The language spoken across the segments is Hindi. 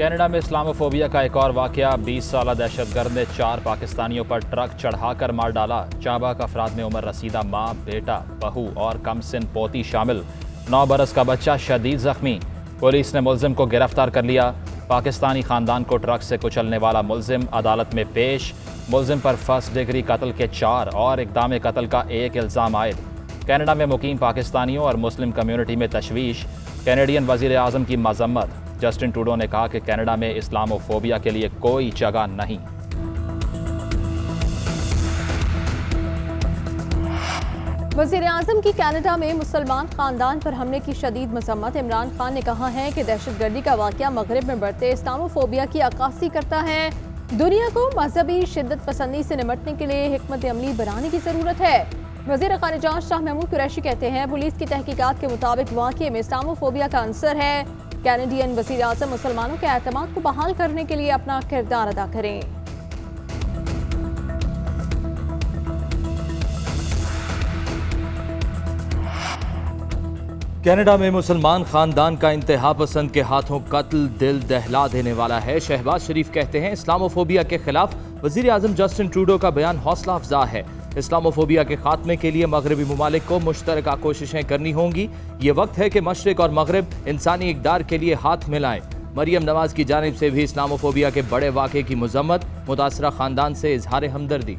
कनाडा में इस्लामोफोबिया का एक और वाकया। 20 साला दहशतगर्द ने 4 पाकिस्तानियों पर ट्रक चढ़ाकर मार डाला। चाबाक अफराद में उम्र रसीदा माँ, बेटा, बहू और कमसिन पोती शामिल। 9 बरस का बच्चा शदीद जख्मी। पुलिस ने मुलजिम को गिरफ्तार कर लिया। पाकिस्तानी खानदान को ट्रक से कुचलने वाला मुलजिम अदालत में पेश। मुलजिम पर फर्स्ट डिग्री कत्ल के 4 और इक़दाम कत्ल का 1 इल्ज़ाम आयद। कनाडा में मुकीम पाकिस्तानियों और मुस्लिम कम्यूनिटी में तशवीश। कैनेडियन वज़ीर आज़म की मज़म्मत। जस्टिन ट्रूडो ने कहा कि कनाडा में इस्लामोफोबिया के लिए कोई जगह नहीं। वज़ीर आज़म की कनाडा में मुसलमान खानदान पर हमले की शदीद मज़म्मत। इमरान खान ने कहा है कि दहशतगर्दी का वाक़या मगरिब में बढ़ते इस्लामोफोबिया की अक्कासी करता है। दुनिया को मजहबी शिद्दत पसंदी से निपटने के लिए हिकमत अमली बनाने की ज़रूरत है। वज़ीर ख़ारिजा शाह महमूद कुरैशी कहते हैं पुलिस की तहकीकात के मुताबिक वाक़ये में इस्लामोफोबिया का अंसर है। कैनेडियन वज़ीर आज़म मुसलमानों के एतमाद को बहाल करने के लिए अपना किरदार अदा करें। कनाडा में मुसलमान खानदान का इंतहा पसंद के हाथों कत्ल दिल दहला देने वाला है। शहबाज शरीफ कहते हैं इस्लामोफोबिया के खिलाफ वज़ीर आज़म जस्टिन ट्रूडो का बयान हौसला अफजा है। इस्लामोफोबिया के खात्मे के लिए मगरबी ममालिक को मुश्तरका कोशिशें करनी होंगी। ये वक्त है कि मशरिक और मगरब इंसानी इक़दार के लिए हाथ मिलाएं। मरियम नवाज की जानिब से भी इस्लामोफोबिया के बड़े वाक़े की मज़म्मत। मुतासरा खानदान से इजहार हमदर्दी।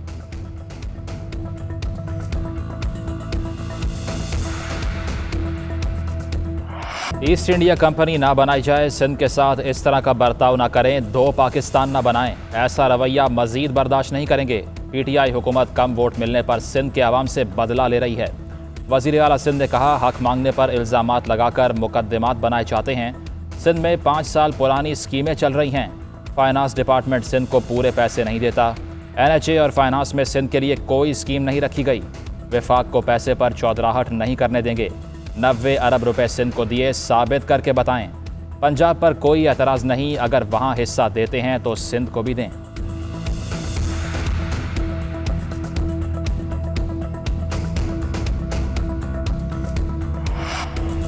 ईस्ट इंडिया कंपनी ना बनाई जाए, सिंध के साथ इस तरह का बर्ताव ना करें, 2 पाकिस्तान ना बनाएं, ऐसा रवैया मजीद बर्दाश्त नहीं करेंगे। पीटीआई हुकूमत कम वोट मिलने पर सिंध के अवाम से बदला ले रही है। वज़ीर आला सिंध ने कहा हक मांगने पर इल्ज़ामात लगाकर मुकदमात बनाए जाते हैं। सिंध में 5 साल पुरानी स्कीमें चल रही हैं। फाइनेंस डिपार्टमेंट सिंध को पूरे पैसे नहीं देता। NHA और फाइनेंस में सिंध के लिए कोई स्कीम नहीं रखी गई। वफाक को पैसे पर चौधराहट नहीं करने देंगे। 90 अरब रुपए सिंध को दिए, साबित करके बताएं। पंजाब पर कोई एतराज़ नहीं, अगर वहाँ हिस्सा देते हैं तो सिंध को भी दें।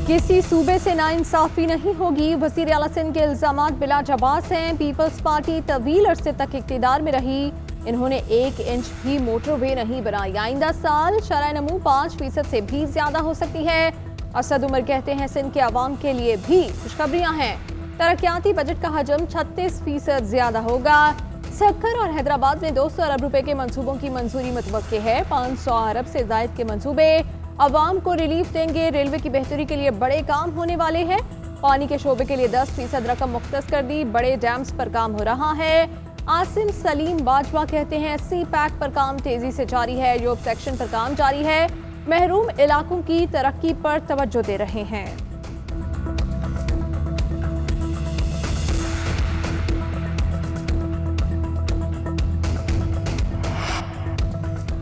किसी सूबे से नाइंसाफी नहीं होगी। वज़ीर आला सिंध के इल्ज़ामात बिला जवाब हैं। पीपल्स पार्टी तवील अरसे तक इक़्तिदार में रही, इन्होंने 1 इंच भी मोटरवे नहीं बनाई। आइंदा साल शरह नमू 5% से भी ज्यादा हो सकती है। असद उमर कहते हैं सिंध के अवाम के लिए भी खुशखबरियां हैं। तरक्याती बजट का हजम 36% ज्यादा होगा। सक्कर और हैदराबाद में 200 अरब रुपए के मंसूबों की मंजूरी मुतवक्के है। 500 अरब से जायद के मंसूबे अवाम को रिलीफ देंगे। रेलवे की बेहतरी के लिए बड़े काम होने वाले हैं। पानी के शोबे के लिए 10% रकम मुख्तस कर दी। बड़े डैम्स पर काम हो रहा है। आसिम सलीम बाजवा कहते हैं सी पैक पर काम तेजी से जारी है। योग सेक्शन पर काम जारी है। महरूम इलाकों की तरक्की पर तवज्जो दे रहे हैं।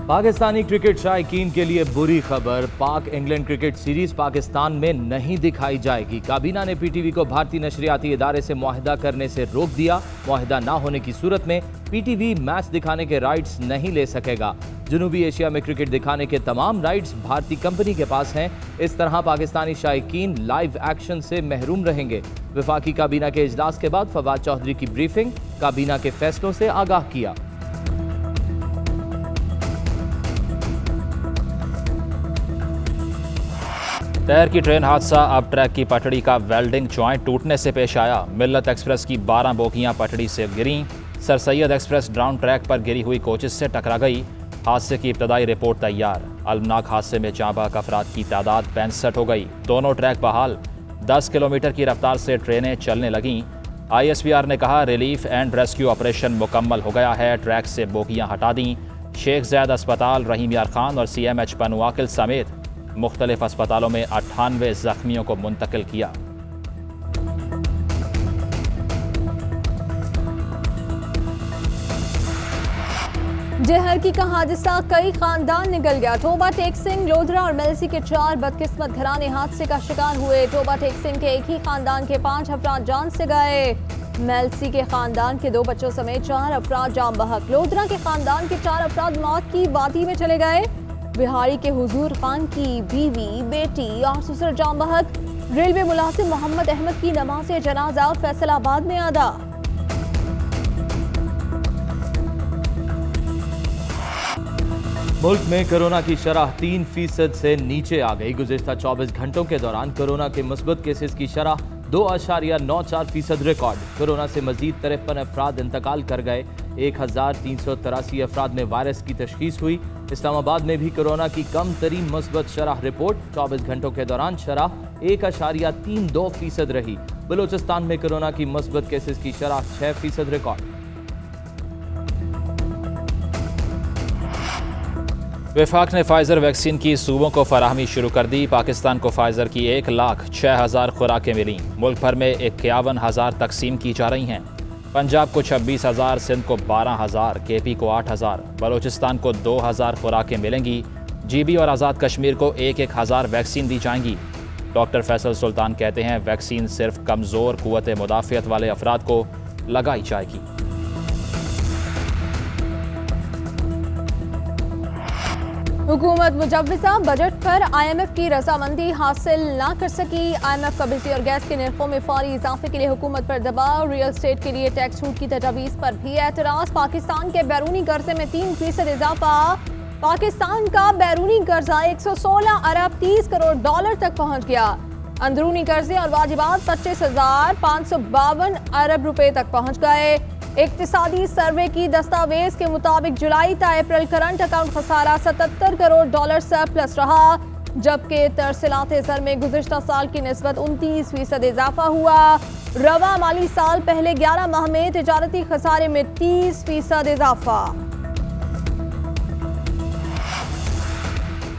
पाकिस्तानी क्रिकेट शायकीन के लिए बुरी खबर। पाक इंग्लैंड क्रिकेट सीरीज पाकिस्तान में नहीं दिखाई जाएगी। काबीना ने पीटीवी को भारतीय नशरियाती इदारे से मुआहदा करने से रोक दिया। मुआहदा ना होने की सूरत में पीटीवी मैच दिखाने के राइट्स नहीं ले सकेगा। जनूबी एशिया में क्रिकेट दिखाने के तमाम राइट्स भारतीय कंपनी के पास हैं। इस तरह पाकिस्तानी शायकीन लाइव एक्शन से महरूम रहेंगे। वफाकी काबीना के इजलास के बाद फवाद चौधरी की ब्रीफिंग, काबीना के फैसलों से आगाह किया। तैर की ट्रेन हादसा। अब ट्रैक की पटड़ी का वेल्डिंग जॉइंट टूटने से पेश आया। मिल्लत एक्सप्रेस की 12 बोगियां पटड़ी से गिरीं। Sir Syed express down track पर गिरी हुई कोचेस से टकरा गई। हादसे की इब्तदाई रिपोर्ट तैयार। अलमनाक हादसे में जांबाक अफराद की तादाद 65 हो गई। दोनों ट्रैक बहाल। 10 किलोमीटर की रफ्तार से ट्रेनें चलने लगीं। ISPR ने कहा रिलीफ एंड रेस्क्यू ऑपरेशन मुकम्मल हो गया है। ट्रैक से बोगियां हटा दी। शेख ज़ैद अस्पताल, रहीम यार खान और CMH पनुआकिल समेत मुख्तलिफ अस्पतालों में 98 जख्मियों को मुंतकिल किया। जहरकी का हादसा, कई खानदान निकल गया। टोबा टेक सिंह, लोधरा और मेलसी के 4 बदकिस्मत घराने हादसे का शिकार हुए। टोबा टेक सिंह के एक ही खानदान के 5 अफराद जान से गए। मेलसी के खानदान के 2 बच्चों समेत 4 अफराद जाम बहक। लोधरा के खानदान के 4 अफराद मौत की वादी में चले गए। बिहारी के हुजूर खान की बीवी, बेटी और ससुर जाम बहक। रेलवे मुलाजिम मोहम्मद अहमद की नमाज जनाजा फैसलाबाद में अदा। मुल्क में कोरोना की शरह 3% से नीचे आ गई। गुज़िश्ता 24 घंटों के दौरान कोरोना के मुस्बत केसेस की शरह 2.94% रिकॉर्ड। कोरोना से मजीद 53 अफराद इंतकाल कर गए। 1383 अफराद में वायरस की तशखीस हुई। इस्लामाबाद में भी कोरोना की कम तरीन मुस्बत शरह रिपोर्ट। 24 घंटों के दौरान शरह 1.32% रही। बलूचिस्तान में कोरोना की मुस्बत केसेस की शरह 6% रिकॉर्ड। वफाक ने फाइजर वैक्सीन की सूबों को फराहमी शुरू कर दी। पाकिस्तान को फाइजर की 1,06,000 खुराकें मिली। मुल्क भर में 51,000 तकसीम की जा रही हैं। पंजाब को 26,000, सिंध को 12,000, KP को 8,000, बलूचिस्तान को 2,000 खुराकें मिलेंगी। GB और आज़ाद कश्मीर को 1,000 वैक्सीन दी जाएंगी। डॉक्टर फैसल सुल्तान कहते हैं वैक्सीन सिर्फ कमज़ोर कुव्वत मुदाफ़ियत वाले अफराद को लगाई जाएगी। हुकूमत मुजव्वज़ा बजट पर IMF की रजामंदी हासिल न कर सकी। IMF का बिजली और गैस के निर्खों में फौरी इजाफे के लिए हुकूमत पर दबाव। रियल स्टेट के लिए टैक्स छूट की तजवीज़ पर भी एतराज़। पाकिस्तान के बैरूनी कर्जे में 3% इजाफा। पाकिस्तान का बैरूनी कर्जा 116 अरब 30 करोड़ डॉलर तक पहुँच गया। अंदरूनी कर्जे और वाजिबात 25,552 अरब रुपए तक पहुँच गए। इक्तिसादी सर्वे की दस्तावेज के मुताबिक जुलाई ता अप्रैल करंट अकाउंट खसारा 77 करोड़ डॉलर सरप्लस रहा, जबकि तरसीलात ज़र में गुज़िश्ता साल की निस्बत 29% इजाफा हुआ। रवा माली साल पहले 11 माह में तिजारती खसारे में 30% इजाफा।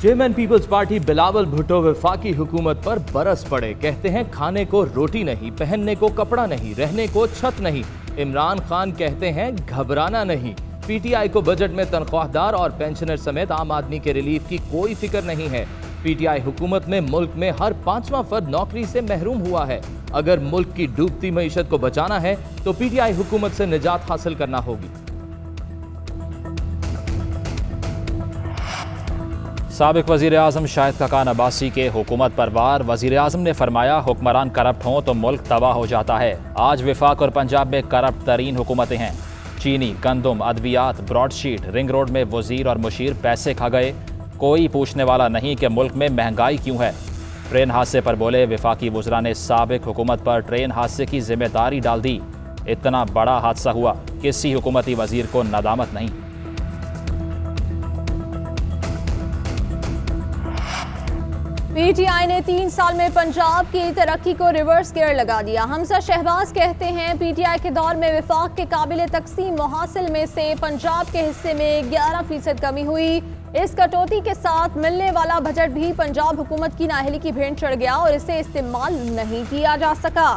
चेयरमैन पीपल्स पार्टी बिलावल भुट्टो वफाकी हुकूमत पर बरस पड़े। कहते हैं खाने को रोटी नहीं, पहनने को कपड़ा नहीं, रहने को छत नहीं। इमरान खान कहते हैं घबराना नहीं। PTI को बजट में तनख्वाहदार और पेंशनर समेत आम आदमी के रिलीफ की कोई फिक्र नहीं है। PTI हुकूमत में मुल्क में हर 5वां फर्द नौकरी से महरूम हुआ है। अगर मुल्क की डूबती मईशत को बचाना है तो PTI हुकूमत से निजात हासिल करना होगी। साबिक वज़ीर आज़म शाहिद खकान अब्बासी के हुकूमत पर वार। वज़ीर आज़म ने फरमाया हुक्मरान करप्ट हों तो मुल्क तबाह हो जाता है। आज वफाक और पंजाब में करप्ट तरीन हुकूमतें हैं। चीनी, गंदम, अद्वियात, ब्रॉडशीट, रिंग रोड में वज़ीर और मुशीर पैसे खा गए। कोई पूछने वाला नहीं कि मुल्क में महंगाई क्यों है। ट्रेन हादसे पर बोले वफाकी वज़रा ने साबिक हुकूमत पर ट्रेन हादसे की जिम्मेदारी डाल दी। इतना बड़ा हादसा हुआ, किसी हुकूमती वज़ीर को नदामत नहीं। PTI ने 3 साल में पंजाब की तरक्की को रिवर्स गियर लगा दिया। हमजा शहबाज कहते हैं PTI के दौर में वफाक के काबिल तकसीम मुहासिल में से पंजाब के हिस्से में 11% कमी हुई। इस कटौती के साथ मिलने वाला बजट भी पंजाब हुकूमत की नाअहली की भेंट चढ़ गया और इसे इस्तेमाल नहीं किया जा सका।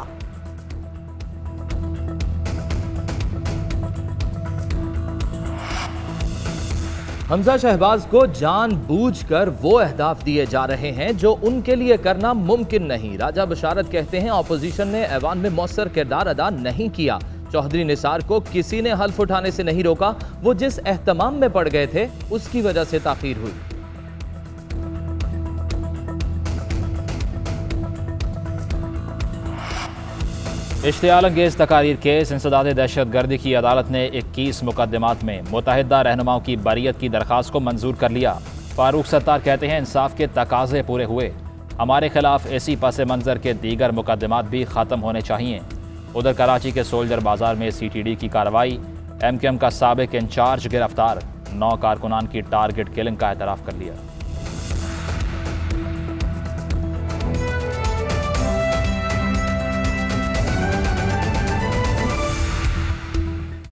हमजा शहबाज को जानबूझकर वो अहदाफ दिए जा रहे हैं जो उनके लिए करना मुमकिन नहीं। राजा बशारत कहते हैं ऑपोजिशन ने ऐवान में मौसर किरदार अदा नहीं किया। चौधरी निसार को किसी ने हल्फ उठाने से नहीं रोका। वो जिस एहतमाम में पड़ गए थे उसकी वजह से ताखीर हुई। इश्तियाल अंगेज तकारीर केस इंसदाद दहशत गर्दी की अदालत ने 21 मुकदमात में मुतहदा रहनुमाओं की बरियत की दरख्वास्त को मंजूर कर लिया। फारूक सत्तार कहते हैं इंसाफ के तकाजे पूरे हुए। हमारे खिलाफ ऐसी पस मंज़र के दीगर मुकदमात भी ख़त्म होने चाहिए। उधर कराची के सोल्जर बाजार में CTD की कार्रवाई। MQM का साबिक इंचार्ज गिरफ्तार। 9 कारकुनान की टारगेट किलिंग का एतराफ़ कर लिया।